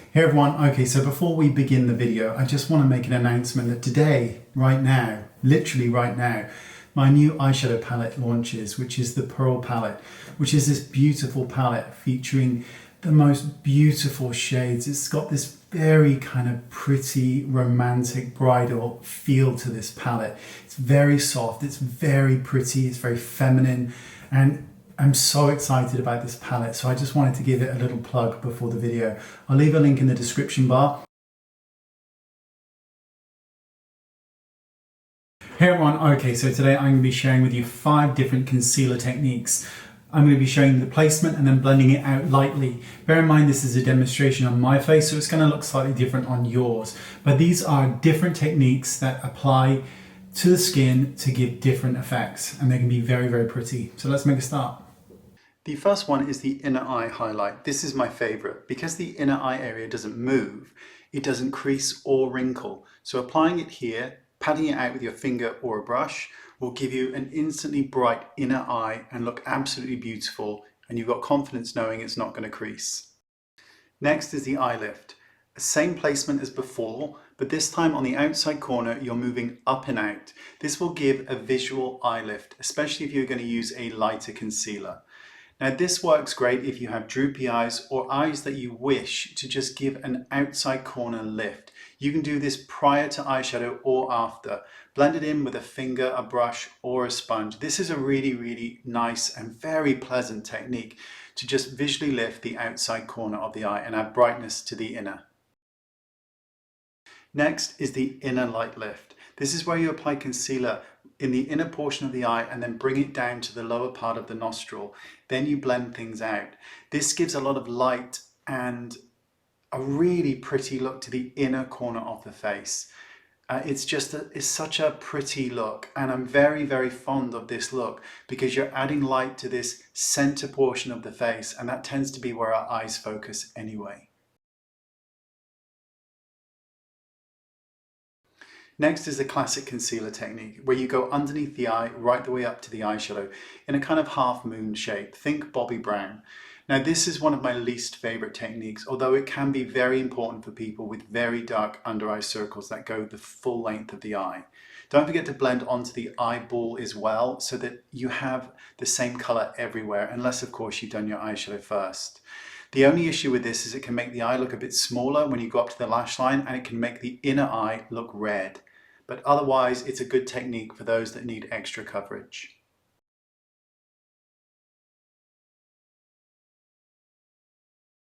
Hey everyone, okay, so before we begin the video, I just want to make an announcement that today, right now, literally right now, my new eyeshadow palette launches, which is the Pearl palette, which is this beautiful palette featuring the most beautiful shades. It's got this very kind of pretty, romantic, bridal feel to this palette. It's very soft, it's very pretty, it's very feminine, and I'm so excited about this palette, so I just wanted to give it a little plug before the video. I'll leave a link in the description bar. Hey everyone, okay, so today I'm going to be sharing with you 5 different concealer techniques. I'm going to be showing you the placement and then blending it out lightly. Bear in mind this is a demonstration on my face, so it's going to look slightly different on yours. But these are different techniques that apply to the skin to give different effects, and they can be very, very pretty. So let's make a start. The first one is the inner eye highlight. This is my favorite. Because the inner eye area doesn't move, it doesn't crease or wrinkle. So applying it here, patting it out with your finger or a brush will give you an instantly bright inner eye and look absolutely beautiful, and you've got confidence knowing it's not going to crease. Next is the eye lift. Same placement as before, but this time on the outside corner you're moving up and out. This will give a visual eye lift, especially if you're going to use a lighter concealer. Now this works great if you have droopy eyes or eyes that you wish to just give an outside corner lift. You can do this prior to eyeshadow or after. Blend it in with a finger, a brush or a sponge. This is a really, really nice and very pleasant technique to just visually lift the outside corner of the eye and add brightness to the inner. Next is the inner light lift. This is where you apply concealer in the inner portion of the eye and then bring it down to the lower part of the nostril. Then you blend things out. This gives a lot of light and a really pretty look to the inner corner of the face. It's such a pretty look, and I'm very, very fond of this look because you're adding light to this center portion of the face, and that tends to be where our eyes focus anyway. Next is the classic concealer technique, where you go underneath the eye right the way up to the eyeshadow in a kind of half moon shape. Think Bobbi Brown. Now this is one of my least favorite techniques, although it can be very important for people with very dark under eye circles that go the full length of the eye. Don't forget to blend onto the eyeball as well, so that you have the same color everywhere, unless of course you've done your eyeshadow first. The only issue with this is it can make the eye look a bit smaller when you go up to the lash line, and it can make the inner eye look red. But otherwise, it's a good technique for those that need extra coverage.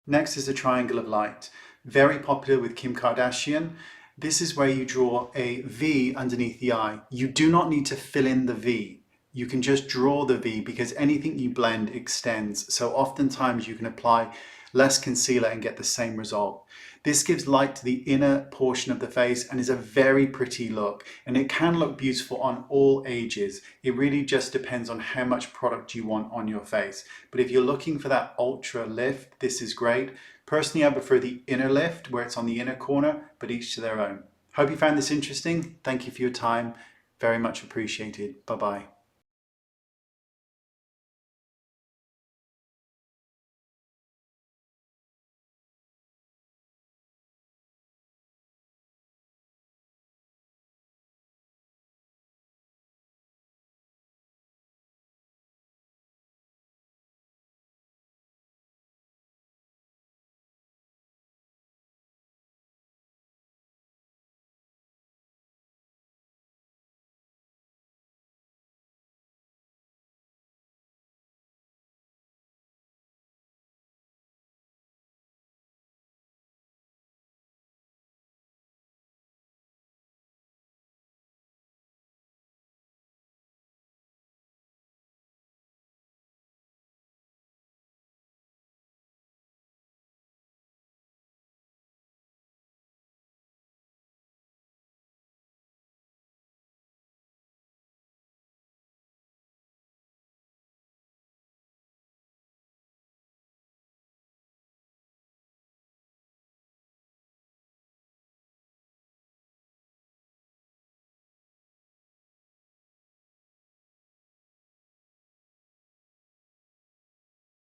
Next is the triangle of light. Very popular with Kim Kardashian. This is where you draw a V underneath the eye. You do not need to fill in the V. You can just draw the V because anything you blend extends. So oftentimes you can apply less concealer and get the same result. This gives light to the inner portion of the face and is a very pretty look, and it can look beautiful on all ages. It really just depends on how much product you want on your face. But if you're looking for that ultra lift, this is great. Personally, I prefer the inner lift where it's on the inner corner, but each to their own. Hope you found this interesting. Thank you for your time. Very much appreciated. Bye-bye.